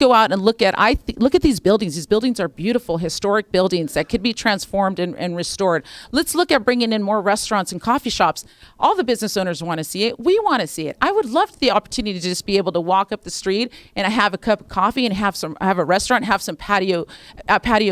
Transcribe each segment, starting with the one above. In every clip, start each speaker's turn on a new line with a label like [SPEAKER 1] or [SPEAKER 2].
[SPEAKER 1] go out and look at look at these buildings. These buildings are beautiful, historic buildings that could be transformed and restored. Let's look at bringing in more restaurants and coffee shops. All the business owners want to see it. We want to see it. I would love the opportunity to just be able to walk up the street and have a cup of coffee and have a restaurant, have some patio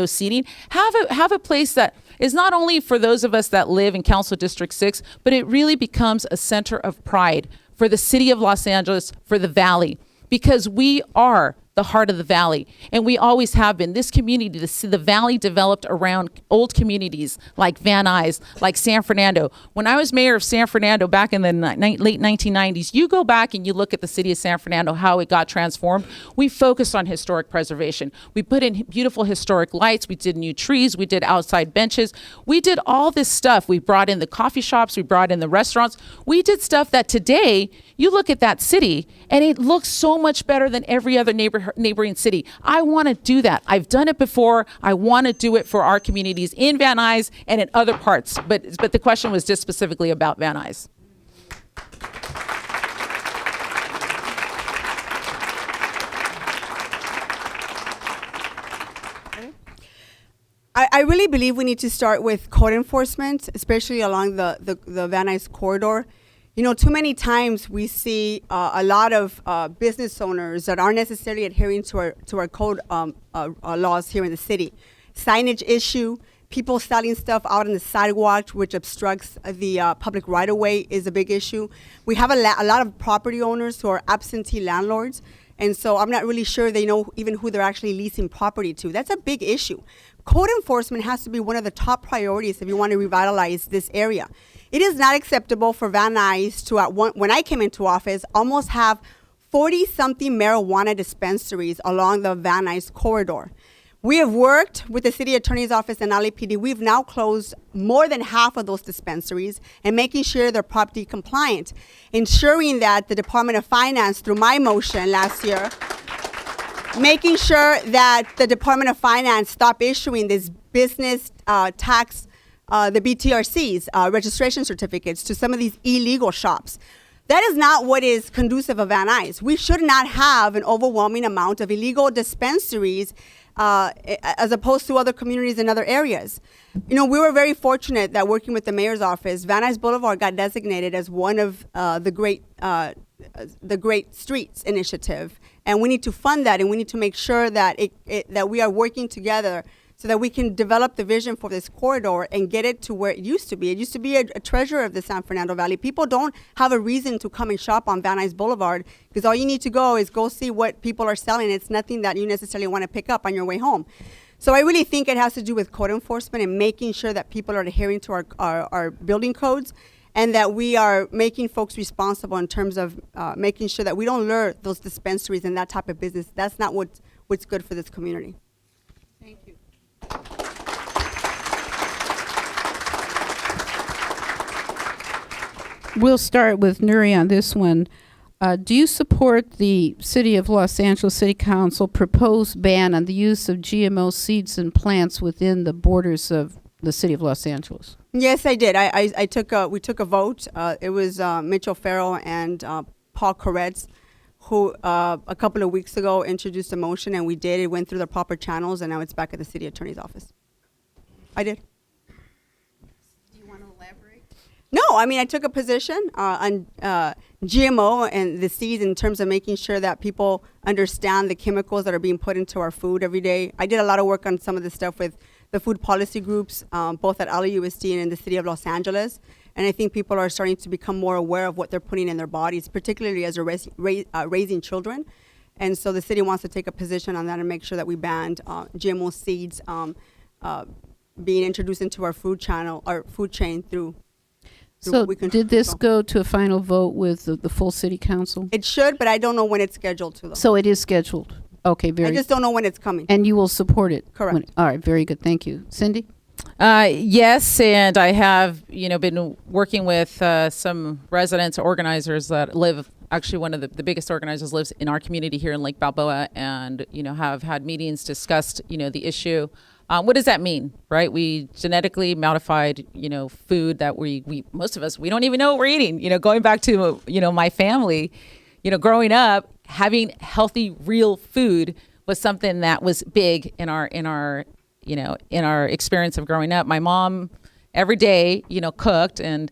[SPEAKER 1] seating, have a place that is not only for those of us that live in Council District 6, but it really becomes a center of pride for the city of Los Angeles, for the Valley, because we are the heart of the Valley, and we always have been. This community, the Valley developed around old communities like Van Nuys, like San Fernando. When I was mayor of San Fernando back in the late 1990s, you go back and you look at the city of San Fernando, how it got transformed. We focused on historic preservation. We put in beautiful historic lights. We did new trees. We did outside benches. We did all this stuff. We brought in the coffee shops. We brought in the restaurants. We did stuff that today, you look at that city and it looks so much better than every other neighboring city. I want to do that. I've done it before. I want to do it for our communities in Van Nuys and in other parts. But the question was just specifically about Van Nuys.
[SPEAKER 2] I really believe we need to start with code enforcement, especially along the Van Nuys corridor. You know, too many times we see a lot of business owners that aren't necessarily adhering to our code laws here in the city. Signage issue, people selling stuff out on the sidewalk, which obstructs the public right-of-way, is a big issue. We have a lot of property owners who are absentee landlords, and so I'm not really sure they know even who they're actually leasing property to. That's a big issue. Code enforcement has to be one of the top priorities if you want to revitalize this area. It is not acceptable for Van Nuys to, when I came into office, almost have 40-something marijuana dispensaries along the Van Nuys corridor. We have worked with the city attorney's office and LAPD. We've now closed more than half of those dispensaries and making sure they're property compliant, ensuring that the Department of Finance, through my motion last year, making sure that the Department of Finance stop issuing this business tax, the BTRCs, registration certificates, to some of these illegal shops. That is not what is conducive of Van Nuys. We should not have an overwhelming amount of illegal dispensaries as opposed to other communities in other areas. You know, we were very fortunate that working with the mayor's office, Van Nuys Boulevard got designated as one of the Great Streets initiative, and we need to fund that, and we need to make sure that that we are working together so that we can develop the vision for this corridor and get it to where it used to be. It used to be a treasure of the San Fernando Valley. People don't have a reason to come and shop on Van Nuys Boulevard because all you need to go is go see what people are selling. It's nothing that you necessarily want to pick up on your way home. So I really think it has to do with code enforcement and making sure that people are adhering to our building codes, and that we are making folks responsible in terms of making sure that we don't lure those dispensaries and that type of business. That's not what's good for this community. Thank you.
[SPEAKER 3] We'll start with Nuys on this one. Do you support the City of Los Angeles City Council proposed ban on the use of GMO seeds and plants within the borders of the City of Los Angeles?
[SPEAKER 2] Yes, I did. We took a vote. It was Mitchell Farrell and Paul Koretz who a couple of weeks ago introduced a motion, and we did. It went through the proper channels, and now it's back at the city attorney's office. I did.
[SPEAKER 3] Do you want to elaborate?
[SPEAKER 2] No, I mean, I took a position on GMO and the seeds in terms of making sure that people understand the chemicals that are being put into our food every day. I did a lot of work on some of the stuff with the food policy groups, both at LAUSD and in the city of Los Angeles. And I think people are starting to become more aware of what they're putting in their bodies, particularly as they're raising children. And so the city wants to take a position on that and make sure that we banned GMO seeds being introduced into our food chain through
[SPEAKER 3] So did this go to a final vote with the full city council?
[SPEAKER 2] It should, but I don't know when it's scheduled to. Though.
[SPEAKER 3] So it is scheduled. Okay,
[SPEAKER 2] I just don't know when it's coming.
[SPEAKER 3] And you will support it?
[SPEAKER 2] Correct.
[SPEAKER 3] All right, very good. Thank you. Cindy?
[SPEAKER 1] Yes, and I have, been working with some residents, organizers that live. Actually, one of the biggest organizers lives in our community here in Lake Balboa, and have had meetings, discussed the issue. What does that mean, right? We genetically modified, food that we most of us, we don't even know what we're eating. Going back to my family, growing up, having healthy, real food was something that was big in our in our experience of growing up. My mom every day, cooked, and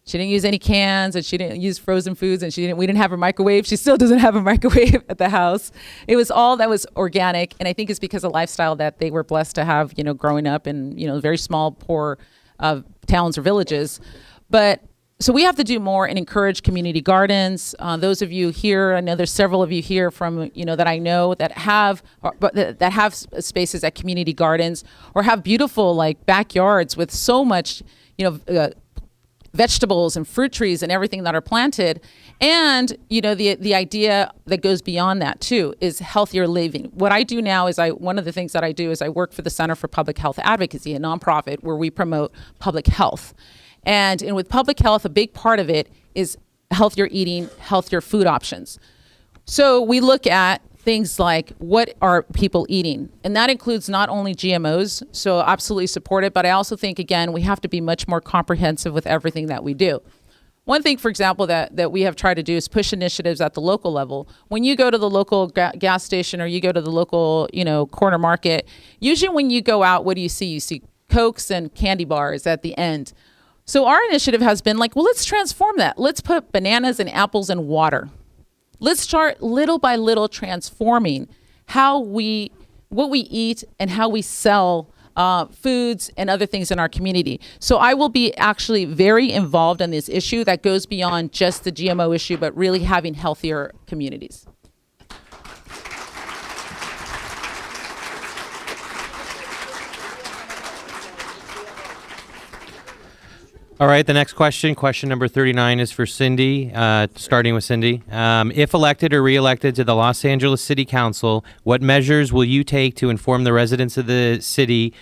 [SPEAKER 1] she didn't use any cans, and she didn't use frozen foods, and we didn't have a microwave. She still doesn't have a microwave at the house. It was all that was organic, and I think it's because of the lifestyle that they were blessed to have, growing up in, very small, poor towns or villages. But so we have to do more and encourage community gardens. Those of you here, I know there's several of you here from, that I know that have spaces at community gardens or have beautiful like backyards with so much, vegetables and fruit trees and everything that are planted. And, the idea that goes beyond that too is healthier living. What I do now is one of the things that I do is I work for the Center for Public Health Advocacy, a nonprofit where we promote public health. And with public health, a big part of it is healthier eating, healthier food options. So we look at things like what are people eating? And that includes not only GMOs, so absolutely support it, but I also think, again, we have to be much more comprehensive with everything that we do. One thing, for example, that we have tried to do is push initiatives at the local level. When you go to the local gas station or you go to the local, corner market, usually when you go out, what do you see? You see Cokes and candy bars at the end. So our initiative has been like, well, let's transform that. Let's put bananas and apples in water. Let's start little by little transforming what we eat and how we sell foods and other things in our community. So I will be actually very involved in this issue that goes beyond just the GMO issue, but really having healthier communities.
[SPEAKER 4] All right, the next question number 39, is for Cindy, starting with Cindy. If elected or re-elected to the Los Angeles City Council, what measures will you take to inform the residents of the city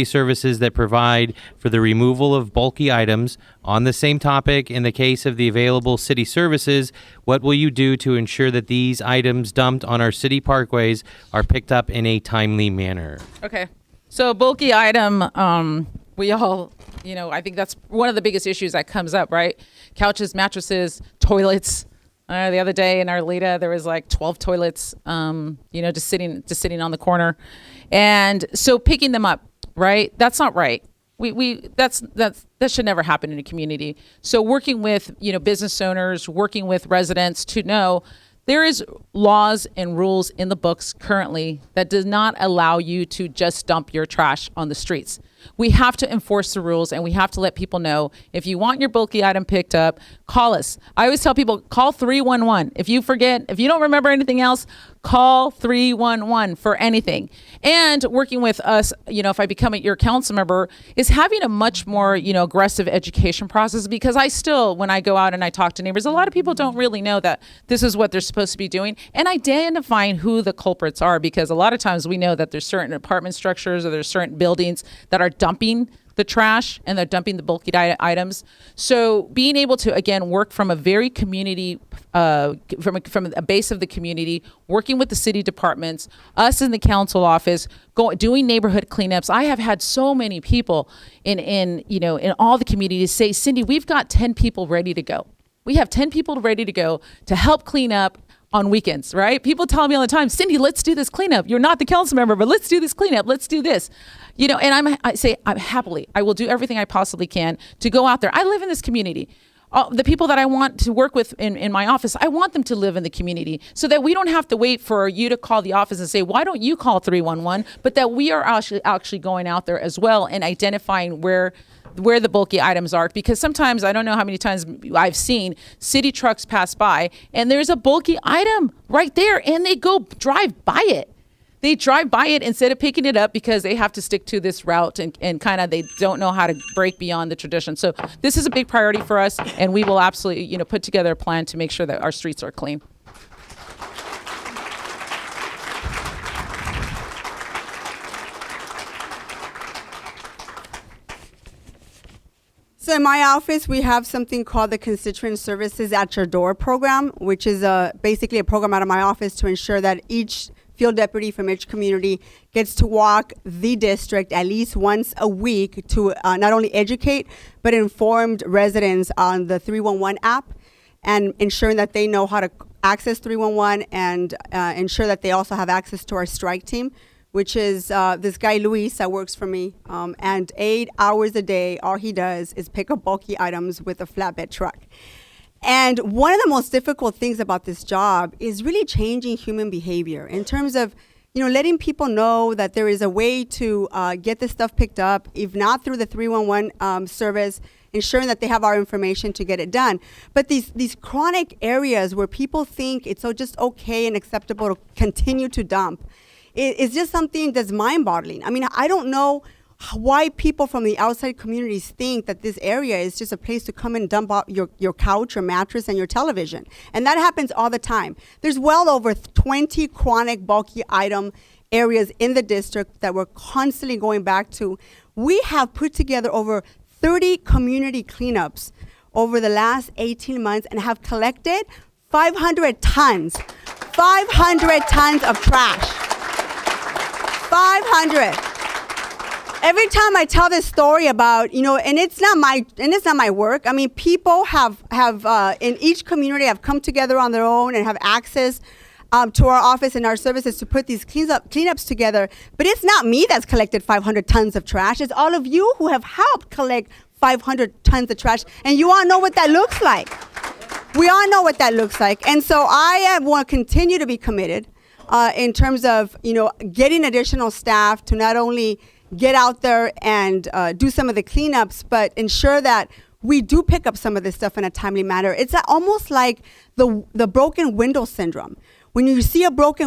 [SPEAKER 4] services that provide for the removal of bulky items? On the same topic, in the case of the available city services, what will you do to ensure that these items dumped on our city parkways are picked up in a timely manner?
[SPEAKER 1] Okay, so bulky item, we all, I think that's one of the biggest issues that comes up, right? Couches, mattresses, toilets. The other day in Arleta, there was like 12 toilets, just sitting on the corner. And so picking them up, right? That's not right. That should never happen in a community. So working with, business owners, working with residents to know there is laws and rules in the books currently that does not allow you to just dump your trash on the streets. We have to enforce the rules, and we have to let people know if you want your bulky item picked up, call us. I always tell people, call 311. If you don't remember anything else, call 311 for anything. And working with us, if I become your council member, is having a much more, aggressive education process, because when I go out and I talk to neighbors, a lot of people don't really know that this is what they're supposed to be doing, and identifying who the culprits are, because a lot of times we know that there's certain apartment structures or there's certain buildings that are dumping the trash and they're dumping the bulky items. So being able to, again, work from a very community, from a base of the community, working with the city departments, us in the council office, doing neighborhood cleanups. I have had so many people in all the communities say, Cindy, we've got 10 people ready to go. We have 10 people ready to go to help clean up on weekends, right? People tell me all the time, Cindy, let's do this cleanup. You're not the council member, but let's do this cleanup. Let's do this. And I will do everything I possibly can to go out there. I live in this community. The people that I want to work with in my office, I want them to live in the community so that we don't have to wait for you to call the office and say, why don't you call 311? But that we are actually going out there as well and identifying where the bulky items are, because sometimes, I don't know how many times I've seen city trucks pass by and there's a bulky item right there and they drive by it. They drive by it instead of picking it up because they have to stick to this route and kind of they don't know how to break beyond the tradition. So this is a big priority for us, and we will absolutely put together a plan to make sure that our streets are clean.
[SPEAKER 2] So in my office, we have something called the Constituent Services at Your Door program, which is basically a program out of my office to ensure that each field deputy from each community gets to walk the district at least once a week to not only educate, but inform residents on the 311 app and ensuring that they know how to access 311 and ensure that they also have access to our strike team, which is this guy Nuys that works for me. And 8 hours a day, all he does is pick up bulky items with a flatbed truck. And one of the most difficult things about this job is really changing human behavior in terms of, letting people know that there is a way to get this stuff picked up, if not through the 311 service, ensuring that they have our information to get it done. But these chronic areas where people think it's just okay and acceptable to continue to dump, it's just something that's mind-boggling. I mean, I don't know why people from the outside communities think that this area is just a place to come and dump out your couch, your mattress, and your television. And that happens all the time. There's well over 20 chronic bulky item areas in the district that we're constantly going back to. We have put together over 30 community cleanups over the last 18 months and have collected 500 tons of trash. 500. Every time I tell this story about, and it's not my work. I mean, people have in each community have come together on their own and have access to our office and our services to put these cleanups together. But it's not me that's collected 500 tons of trash. It's all of you who have helped collect 500 tons of trash. And you all know what that looks like. We all know what that looks like. And so I want to continue to be committed in terms of, getting additional staff to not only get out there and do some of the cleanups, but ensure that we do pick up some of this stuff in a timely manner. It's almost like the broken window syndrome. When you see a broken